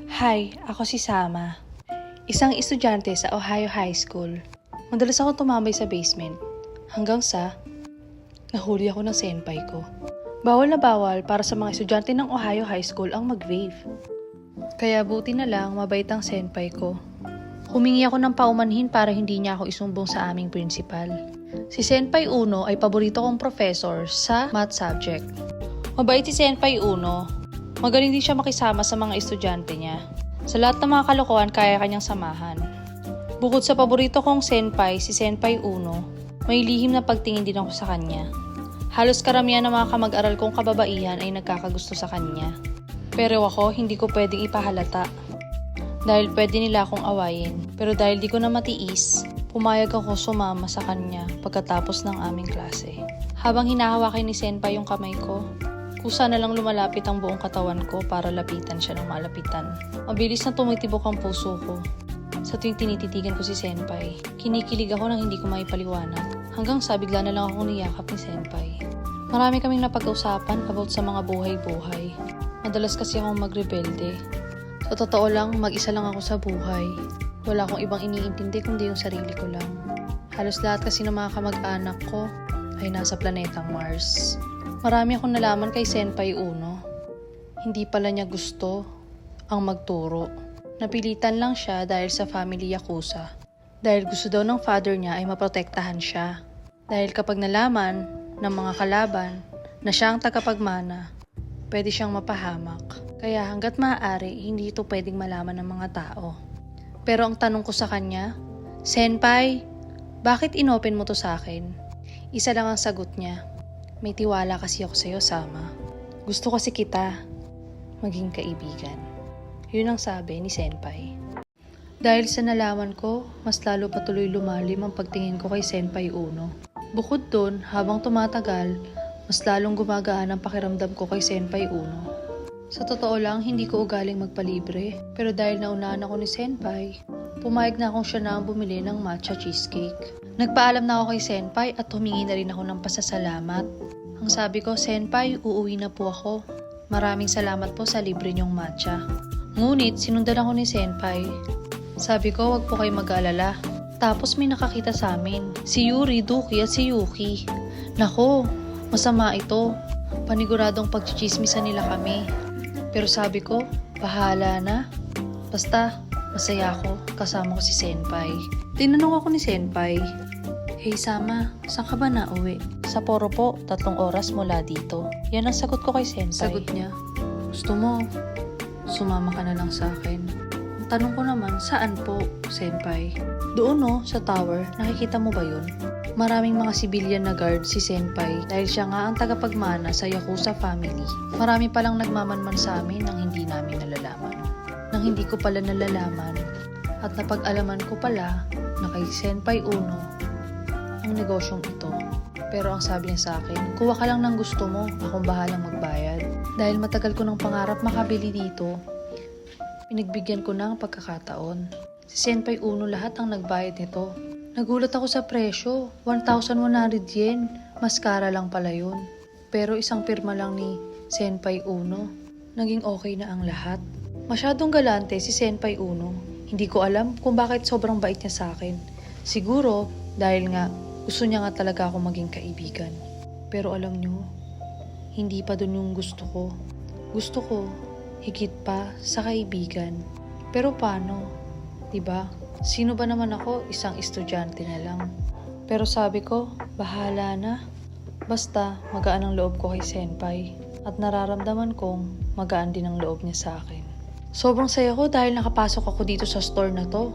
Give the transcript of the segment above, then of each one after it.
Hi, ako si Sama. Isang estudyante sa Ohio High School. Madalas ako tumambay sa basement. Hanggang sa nahuli ako ng senpai ko. Bawal na bawal para sa mga estudyante ng Ohio High School ang mag-rave. Kaya buti na lang mabait ang senpai ko. Humingi ako ng paumanhin para hindi niya ako isumbong sa aming principal. Si Senpai Uno ay paborito kong professor sa math subject. Mabait si Senpai Uno. Magaling din siya makisama sa mga estudyante niya. Sa lahat ng mga kalokohan, kaya kanyang samahan. Bukod sa paborito kong senpai, si Senpai Uno, may lihim na pagtingin din ako sa kanya. Halos karamihan ng mga kamag-aral kong kababaihan ay nagkakagusto sa kanya. Pero ako, hindi ko pwedeng ipahalata. Dahil pwede nila akong awayin. Pero dahil di ko na matiis, pumayag ako sumama sa kanya pagkatapos ng aming klase. Habang hinahawakan ni Senpai yung kamay ko, kusa na lang lumalapit ang buong katawan ko para lapitan siya ng malapitan. Mabilis na tumitibok ang puso ko. Sa tuwing tinititigan ko si Senpai, kinikilig ako nang hindi ko maipaliwanag. Hanggang sa bigla na lang ako niyakap ni Senpai. Marami kaming napag-usapan about sa mga buhay-buhay. Madalas kasi akong magrebelde. Sa totoo lang, mag-isa lang ako sa buhay. Wala akong ibang iniintindi kundi yung sarili ko lang. Halos lahat kasi ng mga kamag-anak ko ay nasa planetang Mars. Marami akong nalaman kay Senpai Uno. Hindi pala niya gusto ang magturo. Napilitan lang siya dahil sa family Yakuza. Dahil gusto daw ng father niya ay maprotektahan siya. Dahil kapag nalaman ng mga kalaban na siya ang tagapagmana, pwede siyang mapahamak. Kaya hanggat maaari, hindi ito pwedeng malaman ng mga tao. Pero ang tanong ko sa kanya, Senpai, bakit inopen mo to sa akin? Isa lang ang sagot niya. May tiwala kasi ako sa'yo, Sama. Gusto kasi kita maging kaibigan. Yun ang sabi ni Senpai. Dahil sa nalaman ko, mas lalo patuloy lumalim ang pagtingin ko kay Senpai Uno. Bukod dun, habang tumatagal, mas lalong gumagaan ang pakiramdam ko kay Senpai Uno. Sa totoo lang, hindi ko ugaling magpalibre. Pero dahil naunahan ako ni Senpai, pumayag na akong siya na ang bumili ng matcha cheesecake. Nagpaalam na ako kay Senpai at humingi na rin ako ng pasasalamat. Ang sabi ko, Senpai, uuwi na po ako. Maraming salamat po sa libre niyong matcha. Ngunit, sinundan ako ni Senpai. Sabi ko, wag po kayo mag-alala. Tapos may nakakita sa amin. Si Yuri, Duki at si Yuki. Nako, masama ito. Paniguradong pagchichismisan nila kami. Pero sabi ko, bahala na. Basta, masaya ako kasama ko si Senpai. Tinanong ako ni Senpai, Hey Sama, saan ka ba nauwi? Sa Poro po, 3 oras mula dito. Yan ang sagot ko kay Senpai. Sagot niya, gusto mo, sumama ka na lang sa akin. Ang tanong ko naman, saan po, Senpai? Doon no, sa tower, nakikita mo ba yun? Maraming mga civilian na guard si Senpai dahil siya nga ang tagapagmana sa Yakuza family. Marami palang nagmamanman sa amin nang hindi namin nalalaman. Nang hindi ko pala nalalaman at napag-alaman ko pala na kay Senpai Uno ang negosyong ito. Pero ang sabi niya sa akin, kuha ka lang ng gusto mo, akong bahalang magbayad. Dahil matagal ko ng pangarap makabili dito, pinagbigyan ko na ang pagkakataon. Si Senpai Uno lahat ang nagbayad nito. Nagulat ako sa presyo, 1,100 yen. Maskara lang pala yun. Pero isang pirma lang ni Senpai Uno, naging okay na ang lahat. Masyadong galante si Senpai Uno. Hindi ko alam kung bakit sobrang bait niya sa akin. Siguro dahil nga gusto niya nga talaga ako maging kaibigan. Pero alam niyo, hindi pa dun yung gusto ko. Gusto ko higit pa sa kaibigan. Pero paano? Diba? Sino ba naman ako? Isang estudyante na lang. Pero sabi ko, bahala na. Basta magaan ang loob ko kay Senpai. At nararamdaman kong magaan din ang loob niya sa akin. Sobrang saya ko dahil nakapasok ako dito sa store na to.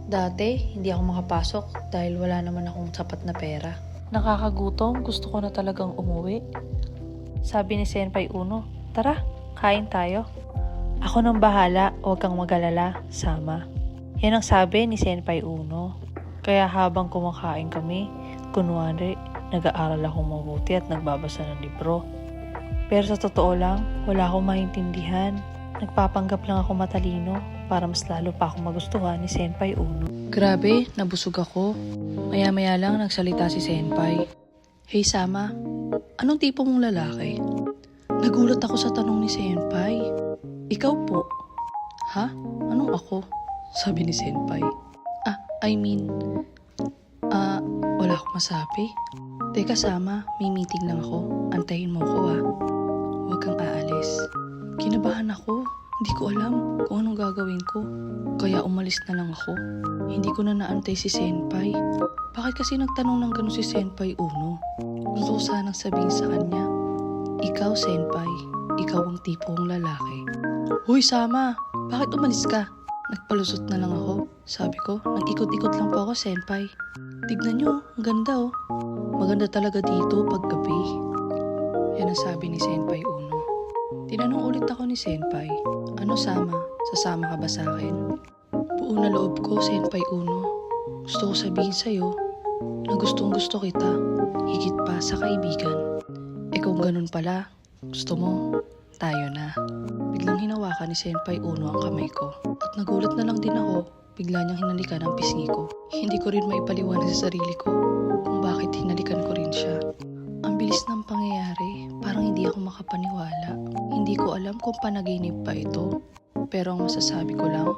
Dati, hindi ako makapasok dahil wala naman akong sapat na pera. Nakakagutom, gusto ko na talagang umuwi. Sabi ni Senpai Uno, tara, kain tayo. Ako nang bahala, huwag kang mag-alala, Sama. Yan ang sabi ni Senpai Uno. Kaya habang kumakain kami, kunwari, nag-aaral akong mabuti at nagbabasa ng libro. Pero sa totoo lang, wala akong maintindihan. Nagpapanggap lang ako matalino para mas lalo pa akong magustuhan ni Senpai Uno. Grabe, nabusog ako. Maya-maya lang nagsalita si Senpai. Hey Sama, anong tipo mong lalaki? Nagulat ako sa tanong ni Senpai. Ikaw po. Ha? Anong ako? Sabi ni Senpai. Wala akong masabi. Teka Sama, may meeting lang ako. Antayin mo ko ha. Huwag kang aalis. Kinabahan ako. Hindi ko alam kung anong gagawin ko. Kaya umalis na lang ako. Hindi ko na naantay si Senpai. Bakit kasi nagtanong ng gano'n si Senpai Uno? Gusto ko sanang sabihin sa kanya, ikaw Senpai, ikaw ang tipo kong lalaki. Hoy Sama, bakit umalis ka? Nagpalusot na lang ako. Sabi ko, nag-ikot-ikot lang po ako Senpai. Tignan nyo, ang ganda oh. Maganda talaga dito pag gabi. Yan ang sabi ni Senpai Uno. Tinanong ulit ako ni Senpai, ano Sama, sasama ka ba sa akin? Buo na loob ko, Senpai Uno. Gusto ko sabihin sa'yo na gustong gusto kita, higit pa sa kaibigan. Kung ganun pala, gusto mo, tayo na. Biglang hinawakan ni Senpai Uno ang kamay ko. At nagulat na lang din ako, bigla niyang hinalikan ang pisngi ko. Hindi ko rin maipaliwanag sa sarili ko kung bakit hinalikan ko rin siya. Ang bilis ng pangyayari, parang hindi ako makapaniwala. Hindi ko alam kung panaginip pa ito. Pero ang masasabi ko lang,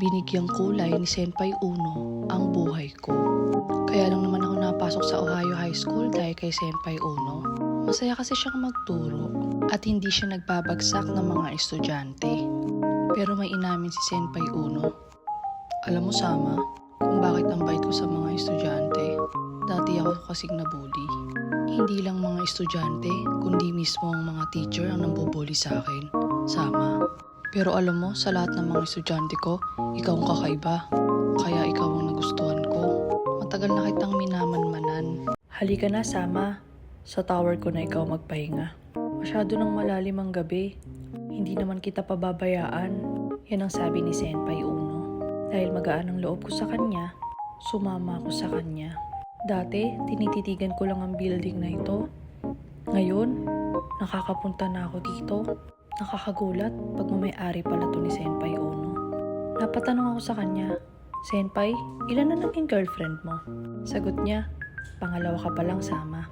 binigyang kulay ni Senpai Uno ang buhay ko. Kaya lang naman ako napasok sa Ohio High School dahil kay Senpai Uno. Masaya kasi siyang magturo at hindi siya nagbabagsak ng mga estudyante. Pero may inamin si Senpai Uno. Alam mo Sama, kung bakit ang bait ko sa mga estudyante, dati ako kasing nabully. Hindi lang mga estudyante, kundi mismo ang mga teacher ang nambubully sa akin. Sama. Pero alam mo, sa lahat ng mga estudyante ko, ikaw ang kakaiba. Kaya ikaw ang nagustuhan ko. Matagal na kitang minamanmanan. Halika na, Sama. Sa tower ko na ikaw magpahinga. Masyado nang malalim ang gabi. Hindi naman kita pababayaan. Yan ang sabi ni Senpai Uno. Dahil magaan ang loob ko sa kanya, sumama ako sa kanya. Dati, tinititigan ko lang ang building na ito. Ngayon, nakakapunta na ako dito. Nakakagulat pag may-ari pala to ni Senpai Uno. Napatanong ako sa kanya, Senpai, ilan na naging girlfriend mo? Sagot niya, pangalawa ka palang Sama.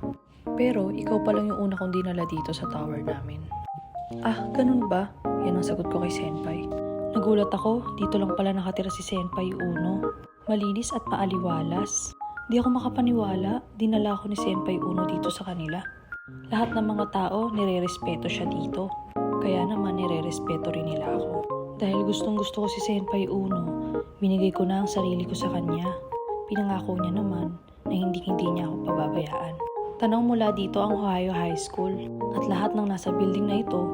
Pero ikaw pa lang yung una kong dinala dito sa tower namin. Ah, ganun ba? Yan ang sagot ko kay Senpai. Nagulat ako, dito lang pala nakatira si Senpai Uno. Malinis at maaliwalas. Di ako makapaniwala, dinala ako ni Senpai Uno dito sa kanila. Lahat ng mga tao nire-respeto siya dito. Kaya naman nire-respeto rin nila ako. Dahil gustong gusto ko si Senpai Uno, binigay ko na ang sarili ko sa kanya. Pinangako niya naman na hindi niya ako pababayaan. Tanaw mula dito ang Ohio High School at lahat ng nasa building na ito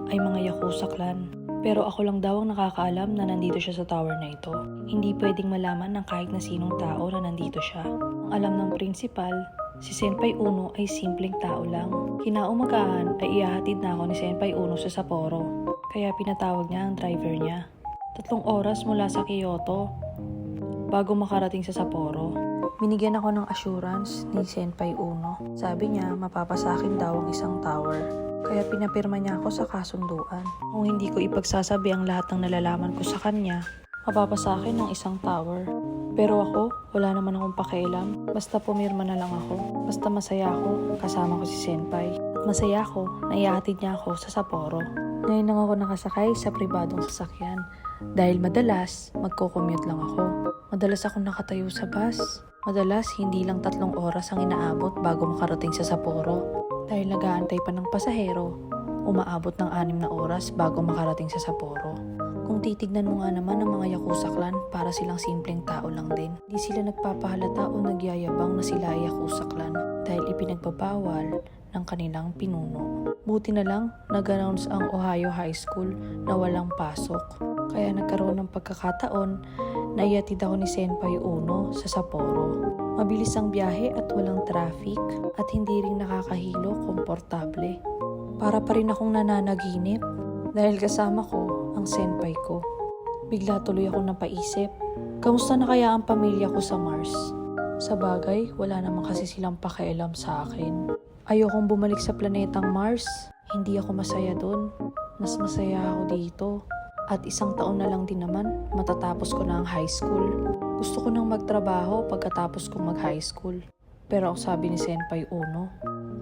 ay mga Yakuza clan. Pero ako lang daw ang nakakaalam na nandito siya sa tower na ito. Hindi pwedeng malaman ng kahit na sinong tao na nandito siya. Ang alam ng principal, si Senpai Uno ay simpleng tao lang. Kinaumagahan ay ihahatid na ako ni Senpai Uno sa Sapporo. Kaya pinatawag niya ang driver niya. 3 oras mula sa Kyoto bago makarating sa Sapporo. Binigyan ako ng assurance ni Senpai Uno. Sabi niya mapapasakin daw ang isang tower. Kaya pinapirma niya ako sa kasunduan. Kung hindi ko ipagsasabi ang lahat ng nalalaman ko sa kanya, mapapasakin ng isang tower. Pero ako, wala naman akong pakialam. Basta pumirma na lang ako. Basta masaya ako, kasama ko si Senpai. At masaya ako, na ihahatid niya ako sa Sapporo. Ngayon lang ako nakasakay sa pribadong sasakyan. Dahil madalas, magko-commute lang ako. Madalas akong nakatayo sa bus. Madalas, hindi lang 3 oras ang inaabot bago makarating sa Sapporo. Dahil nag-aantay pa ng pasahero, umaabot ng 6 na oras bago makarating sa Sapporo. Kung titignan mo nga naman ang mga Yakuza clan, para silang simpleng tao lang din. Hindi sila nagpapahalata o nagyayabang na sila ay Yakuza clan dahil ipinagbabawal ng kanilang pinuno. Buti na lang, nag-announce ang Ohio High School na walang pasok. Kaya nagkaroon ng pagkakataon na iatid ako ni Senpai Uno sa Sapporo. Mabilis ang biyahe at walang traffic at hindi rin nakakahilo, komportable. Para pa rin akong nananaginip dahil kasama ko ang senpai ko. Bigla tuloy akong napaisip, kamusta na kaya ang pamilya ko sa Mars? Sa bagay, wala naman kasi silang pakialam sa akin. Ayokong bumalik sa planetang Mars. Hindi ako masaya doon. Mas masaya ako dito. At 1 taon na lang din naman, matatapos ko na ang high school. Gusto ko nang magtrabaho pagkatapos kong mag-high school. Pero ang sabi ni Senpai Uno,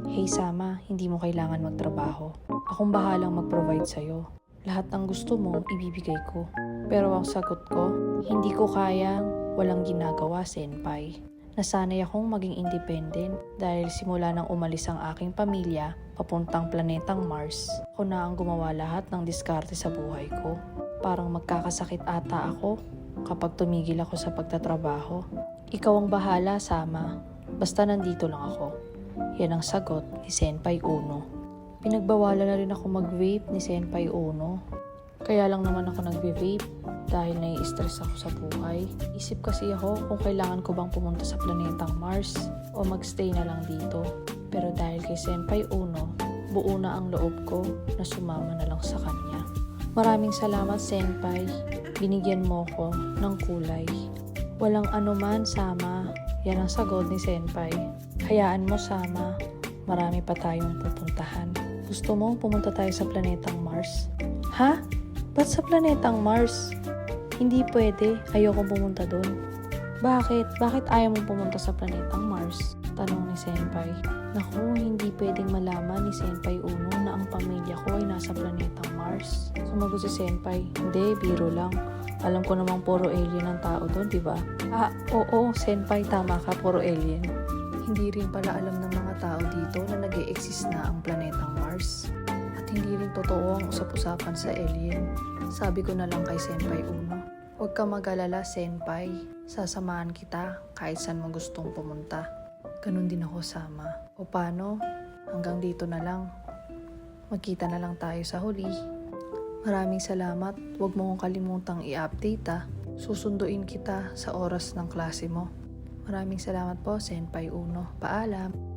hey Sama, hindi mo kailangan magtrabaho. Akong bahalang mag-provide sa'yo. Lahat ng gusto mo, ibibigay ko. Pero ang sagot ko, hindi ko kayang walang ginagawa, senpai. Nasanay akong maging independent dahil simula nang umalis ang aking pamilya papuntang planetang Mars, ako na ang gumawa lahat ng diskarte sa buhay ko. Parang magkakasakit ata ako kapag tumigil ako sa pagtatrabaho. Ikaw ang bahala, Sama. Basta nandito lang ako. Yan ang sagot ni Senpai Uno. Pinagbawalan na rin ako mag-vape ni Senpai Uno. Kaya lang naman ako nagbe-vape dahil nai-stress ako sa buhay. Isip kasi ako kung kailangan ko bang pumunta sa planetang Mars o magstay na lang dito. Pero dahil kay Senpai Uno, buo na ang loob ko na sumama na lang sa kanya. Maraming salamat, Senpai. Binigyan mo ko ng kulay. Walang anuman, Sama. Yan ang sagot ni Senpai. Hayaan mo, Sama. Marami pa tayong pupuntahan. Gusto mo pumunta tayo sa planetang Mars? Ha? Ba't sa planetang Mars? Hindi pwede. Ayokong pumunta doon. Bakit? Bakit ayaw mong pumunta sa planetang Mars? Tanong ni Senpai. Naku, hindi pwedeng malaman ni Senpai Uno na ang pamilya ko ay nasa planetang Mars. Sumagot si Senpai. Hindi, biro lang. Alam ko namang puro alien ang tao doon, di ba? Oo, Senpai, tama ka, puro alien. Hindi rin pala alam ng mga tao dito na nag-e-exist na ang planetang Mars. At hindi rin totoo ang usap-usapan sa alien. Sabi ko na lang kay Senpai Uno, huwag ka mag-alala, Senpai. Sasamahan kita kahit saan mo gustong pumunta. Ganun din ako, Sama. O paano? Hanggang dito na lang. Magkita na lang tayo sa huli. Maraming salamat. Huwag mo kong kalimutang i-update. Susunduin kita sa oras ng klase mo. Maraming salamat po, Senpai Uno. Paalam.